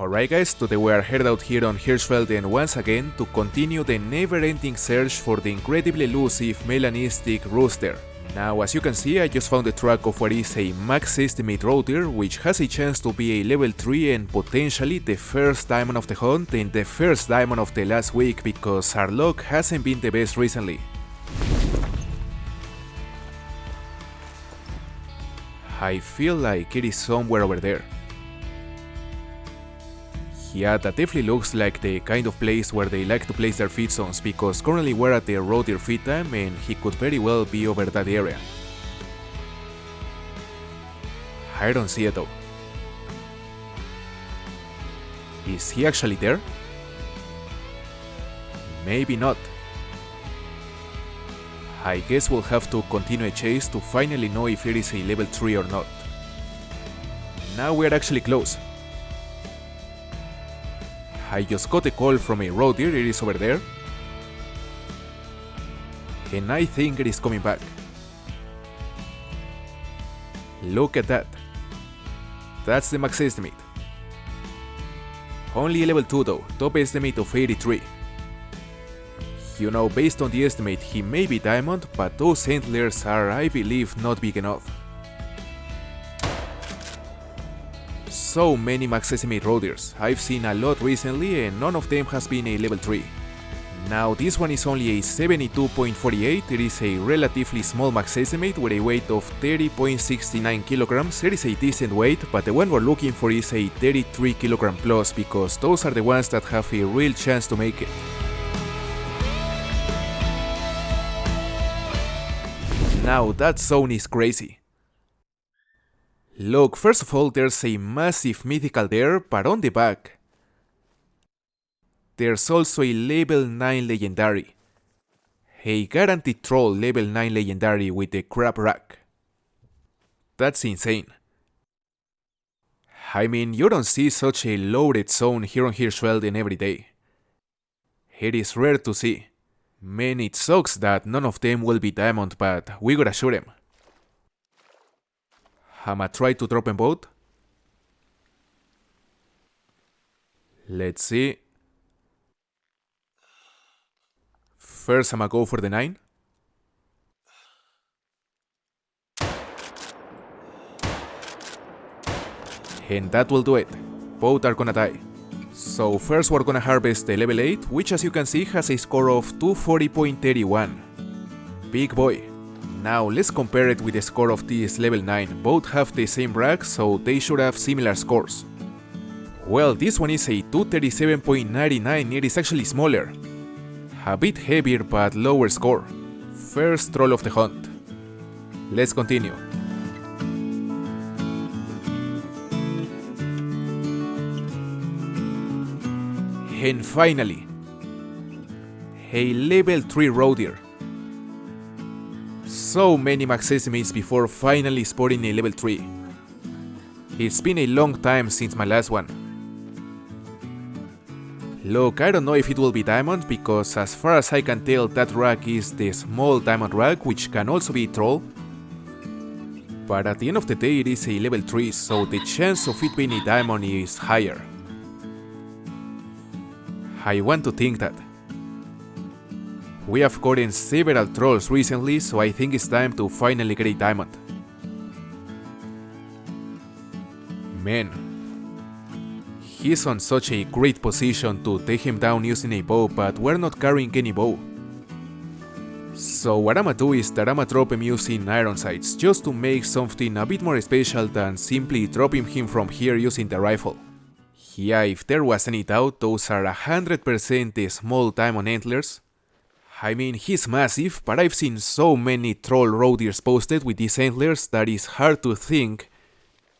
Alright guys, today we are headed out here on Hirschfelden once again to continue the never-ending search for the incredibly elusive melanistic rooster. Now as you can see, I just found the track of what is a max estimate roe deer, which has a chance to be a level 3 and potentially the first diamond of the hunt and the first diamond of the last week, because our luck hasn't been the best recently. I feel like it is somewhere over there. Yeah, that definitely looks like the kind of place where they like to place their feed zones, because currently we're at the roe deer feed time and he could very well be over that area. I don't see it though. Is he actually there? Maybe not. I guess we'll have to continue a chase to finally know if it is a level 3 or not. Now we're actually close. I just got a call from a roe deer, it is over there. And I think it is coming back. Look at that. That's the max estimate. Only a level 2 though, top estimate of 83. You know, based on the estimate he may be diamond, but those antlers are, I believe, not big enough. So many max estimate roe deers. I've seen a lot recently and none of them has been a level 3. Now this one is only a 72.48, it is a relatively small max estimate with a weight of 30.69 kilograms. It is a decent weight, but the one we're looking for is a 33 kilogram plus, because those are the ones that have a real chance to make it. Now that zone is crazy. Look, first of all, there's a massive mythical there, but on the back there's also a level 9 legendary. A guaranteed troll level 9 legendary with a crab rack. That's insane. I mean, you don't see such a loaded zone here on Hirschfelden every day. It is rare to see. Man, it sucks that none of them will be diamond, but we gotta shoot them. I'ma try to drop them both. Let's see. First I'ma go for the 9. And that will do it. Both are gonna die. So first we're gonna harvest the level 8, which as you can see has a score of 240.31. Big boy. Now let's compare it with the score of this level 9, both have the same rack, so they should have similar scores. Well, this one is a 237.99, it is actually smaller. A bit heavier but lower score. First troll of the hunt. Let's continue. And finally, a level 3 roe deer. So many max estimates before finally spotting a level 3. It's been a long time since my last one. Look, I don't know if it will be diamond, because as far as I can tell that rack is the small diamond rack, which can also be troll. But at the end of the day it is a level 3, so the chance of it being a diamond is higher. I want to think that. We have gotten several trolls recently, so I think it's time to finally get a diamond. Man, he's on such a great position to take him down using a bow, but we're not carrying any bow. So what I'ma do is that I'ma drop him using iron sights, just to make something a bit more special than simply dropping him from here using the rifle. Yeah, if there was any doubt, those are 100% the small diamond antlers. I mean, he's massive, but I've seen so many troll roe deers posted with these antlers that it's hard to think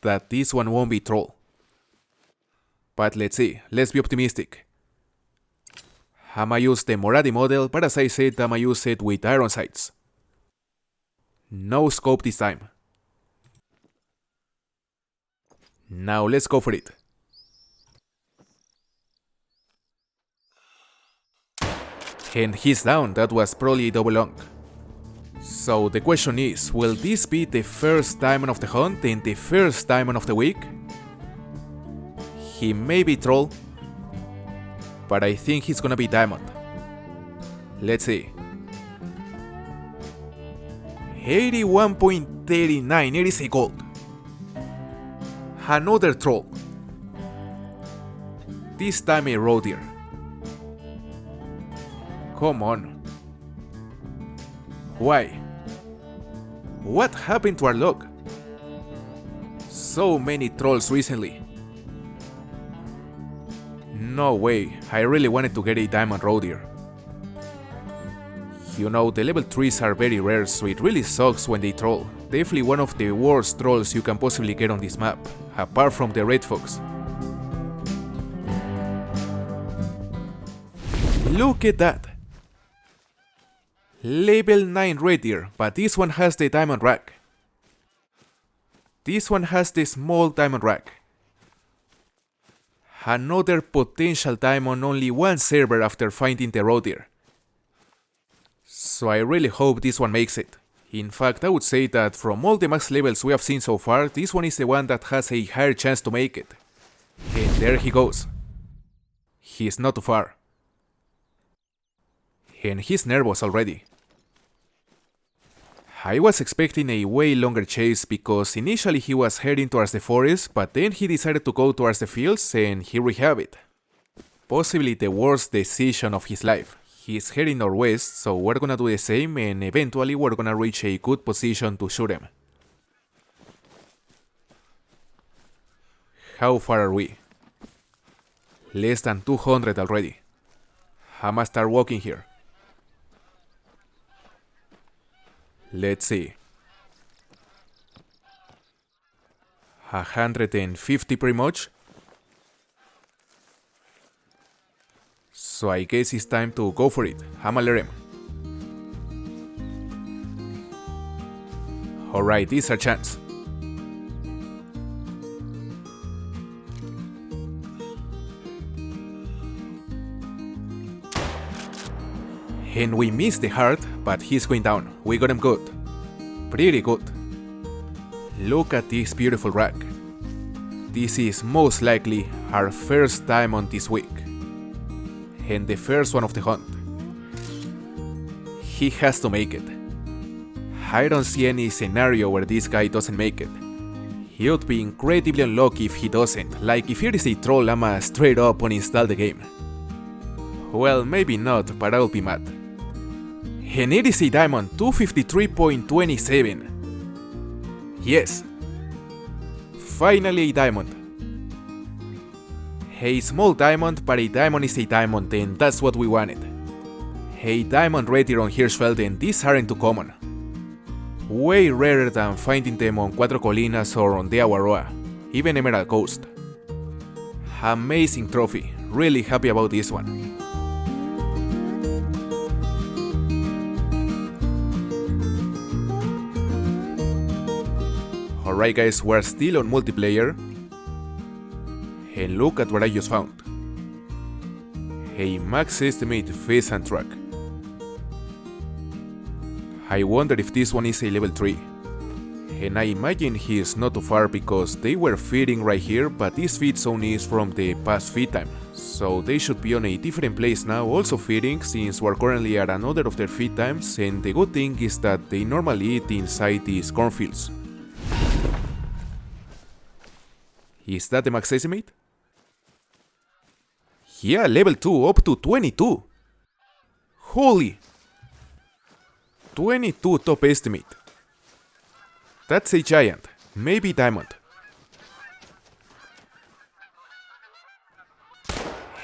that this one won't be troll. But let's see, let's be optimistic. I'ma use the Moradi model, but as I said, I'ma use it with iron sights. No scope this time. Now let's go for it. And he's down, that was probably a double long. So the question is, will this be the first diamond of the hunt and the first diamond of the week? He may be troll, but I think he's gonna be diamond. Let's see. 81.39, it is a gold. Another troll. This time a roe deer. Come on. Why? What happened to our luck? So many trolls recently. No way, I really wanted to get a diamond roe deer. You know, the level 3s are very rare, so it really sucks when they troll. Definitely one of the worst trolls you can possibly get on this map, apart from the red fox. Look at that! Level 9 red deer, but this one has the diamond rack. This one has the small diamond rack. Another potential diamond only one server after finding the roe deer. So I really hope this one makes it. In fact, I would say that from all the max levels we have seen so far, this one is the one that has a higher chance to make it. And there he goes. He's not too far. And he's nervous already. I was expecting a way longer chase because initially he was heading towards the forest, but then he decided to go towards the fields, and here we have it. Possibly the worst decision of his life. He's heading northwest, so we're gonna do the same, and eventually we're gonna reach a good position to shoot him. How far are we? Less than 200 already. I must start walking here. Let's see. 150 pretty much. So I guess it's time to go for it. I'ma let him. Alright, this is our chance. And we missed the heart, but he's going down. We got him good. Pretty good. Look at this beautiful rack. This is most likely our first diamond this week. And the first one of the hunt. He has to make it. I don't see any scenario where this guy doesn't make it. He would be incredibly unlucky if he doesn't, like if here is a troll, I'ma straight up uninstall the game. Well, maybe not, but I'll be mad. And it is a diamond, 253.27. Yes. Finally a diamond. A small diamond, but a diamond is a diamond, and that's what we wanted. A diamond red deer on Hirschfelden, these aren't too common. Way rarer than finding them on Cuatro Colinas or on the Aguaroa, even Emerald Coast. Amazing trophy, really happy about this one. Alright guys, we're still on multiplayer. And look at what I just found. A max estimate Pheasant track. I wonder if this one is a level 3. And I imagine he is not too far because they were feeding right here, but this feed zone is from the past feed time. So they should be on a different place now also feeding, since we're currently at another of their feed times, and the good thing is that they normally eat inside these cornfields. Is that the max estimate? Yeah, level 2 up to 22. Holy! 22 top estimate. That's a giant, maybe diamond.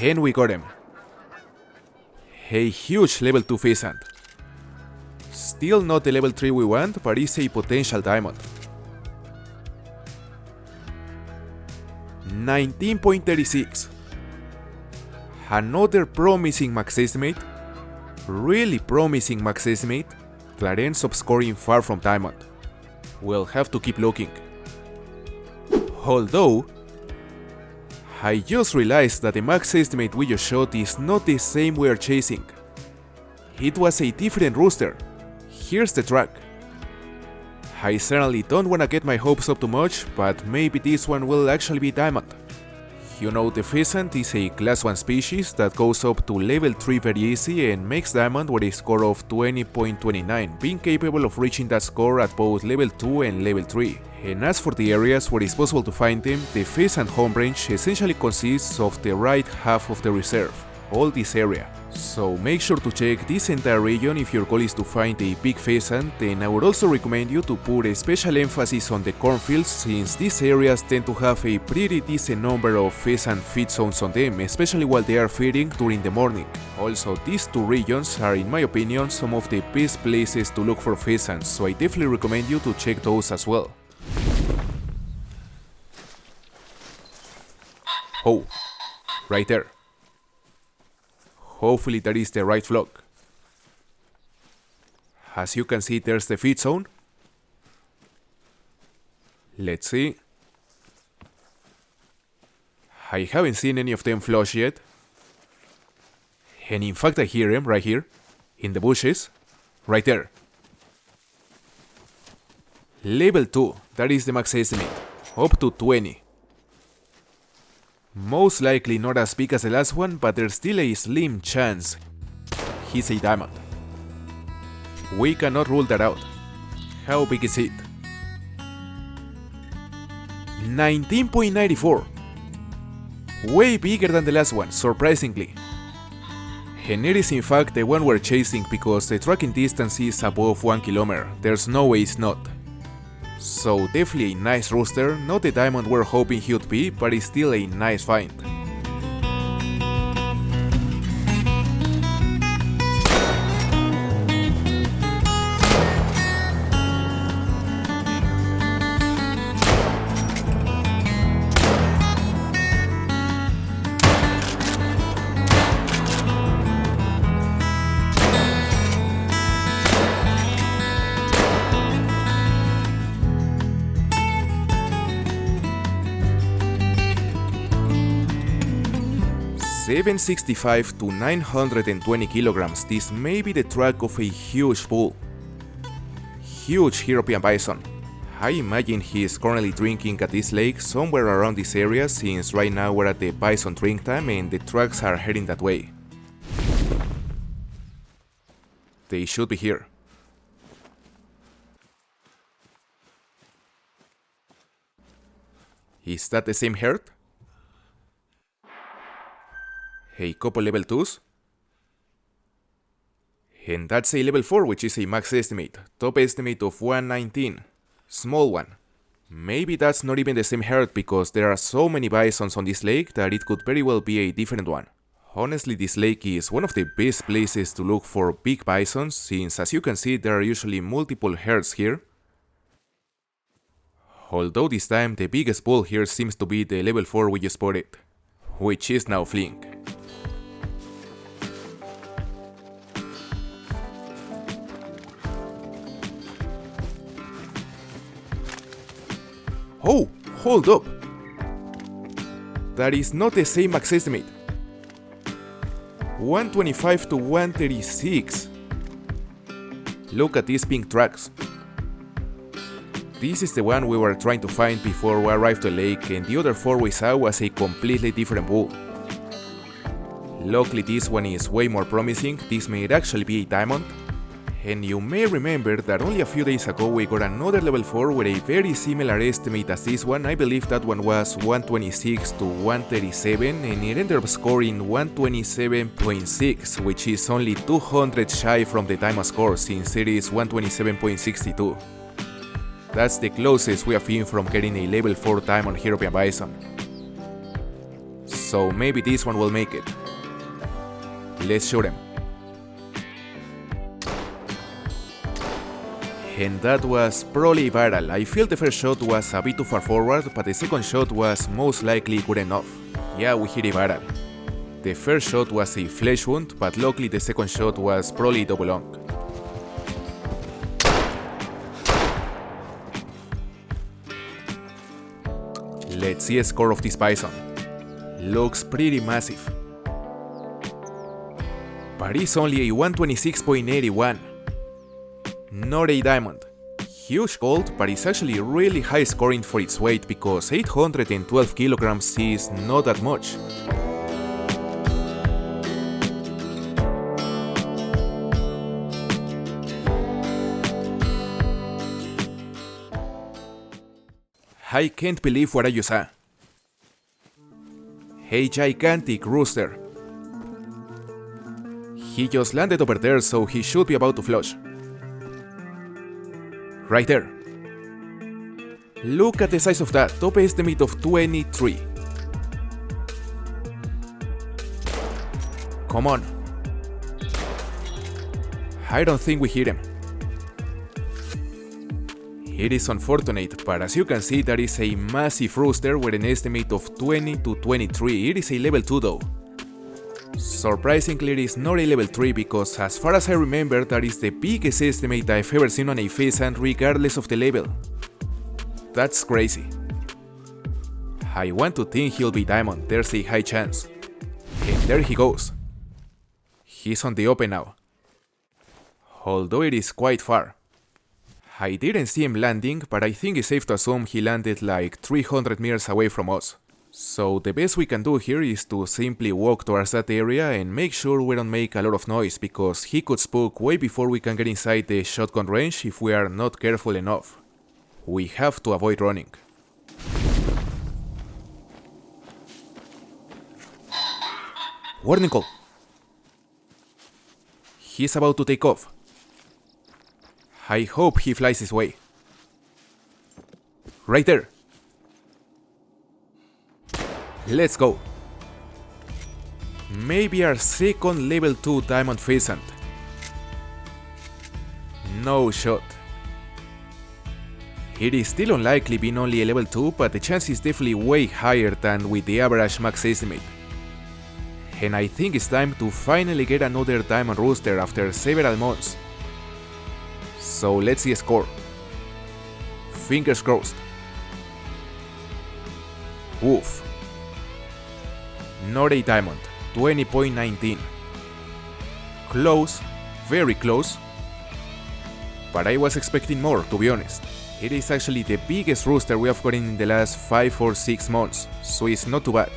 And we got him. A huge level 2 pheasant. Still not the level 3 we want, but it's a potential diamond. 19.36. Another promising max estimate. Really promising max estimate that ends up scoring far from diamond. We'll have to keep looking. Although, I just realized that the max estimate we just shot is not the same we are chasing. It was a different rooster. Here's the track. I certainly don't wanna get my hopes up too much, but maybe this one will actually be diamond. You know, the Pheasant is a class 1 species that goes up to level 3 very easy and makes diamond with a score of 20.29, being capable of reaching that score at both level 2 and level 3. And as for the areas where it's possible to find them, the Pheasant home range essentially consists of the right half of the reserve, all this area. So make sure to check this entire region if your goal is to find a big pheasant, and I would also recommend you to put a special emphasis on the cornfields, since these areas tend to have a pretty decent number of pheasant feed zones on them, especially while they are feeding during the morning. Also, these two regions are, in my opinion, some of the best places to look for pheasants, so I definitely recommend you to check those as well. Oh, right there. Hopefully that is the right flock. As you can see, there's the feed zone. Let's see. I haven't seen any of them flush yet. And in fact I hear him right here, in the bushes, right there. Level 2, that is the max estimate, up to 20. Most likely not as big as the last one, but there's still a slim chance he's a diamond. We cannot rule that out. How big is it? 19.94. Way bigger than the last one, surprisingly. And it is in fact the one we're chasing because the tracking distance is above 1 kilometer. There's no way it's not. So definitely a nice rooster, not the diamond we're hoping he would be, but it's still a nice find. $765 to 920 kilograms, this may be the track of a huge bull. Huge European bison. I imagine he is currently drinking at this lake somewhere around this area, since right now we're at the bison drink time and the trucks are heading that way. They should be here. Is that the same herd? A couple level 2s. And that's a level 4, which is a max estimate. Top estimate of 119. Small one. Maybe that's not even the same herd because there are so many bisons on this lake that it could very well be a different one. Honestly, this lake is one of the best places to look for big bisons, since as you can see there are usually multiple herds here. Although this time the biggest bull here seems to be the level 4 we just spotted, which is now fleeing. Oh, hold up! That is not the same max estimate. 125 to 136. Look at these pink tracks. This is the one we were trying to find before we arrived to the lake, and the other 4 we saw was a completely different bull. Luckily this one is way more promising, this may actually be a diamond. And you may remember that only a few days ago we got another level 4 with a very similar estimate as this one. I believe that one was 126 to 137 and it ended up scoring 127.6, which is only 200 shy from the diamond score since it is 127.62. That's the closest we have been from getting a level 4 diamond European bison. So maybe this one will make it. Let's shoot him. And that was probably viral. I feel the first shot was a bit too far forward, but the second shot was most likely good enough. Yeah, we hit it viral. The first shot was a flesh wound, but luckily the second shot was probably double long. Let's see a score of this bison. Looks pretty massive. But it's only a 126.81. Not a diamond. huge gold, but it's actually really high scoring for its weight because 812 kilograms is not that much. I can't believe what I just saw. A gigantic rooster. He just landed over there, so he should be about to flush. Right there. Look at the size of that, top estimate of 23. Come on. I don't think we hit him. It is unfortunate, but as you can see, that is a massive rooster with an estimate of 20 to 23. It is a level 2 though. Surprisingly, it is not a level 3 because as far as I remember, that is the biggest estimate I've ever seen on a pheasant regardless of the level. That's crazy. I want to think he'll be diamond, there's a high chance. And there he goes. He's on the open now. Although it is quite far. I didn't see him landing, but I think it's safe to assume he landed like 300 meters away from us. So the best we can do here is to simply walk towards that area and make sure we don't make a lot of noise, because he could spook way before we can get inside the shotgun range if we are not careful enough. We have to avoid running. Warning call. He's about to take off. I hope he flies his way. Right there. Let's go. Maybe our second level 2 diamond pheasant. No shot. It is still unlikely being only a level 2, but the chance is definitely way higher than with the average max estimate. And I think it's time to finally get another diamond rooster after several months. So let's see a score. Fingers crossed. Oof. Not a diamond, 20.19. Close, very close. But I was expecting more, to be honest. It is actually the biggest rooster we have gotten in the last 5 or 6 months, so it's not too bad.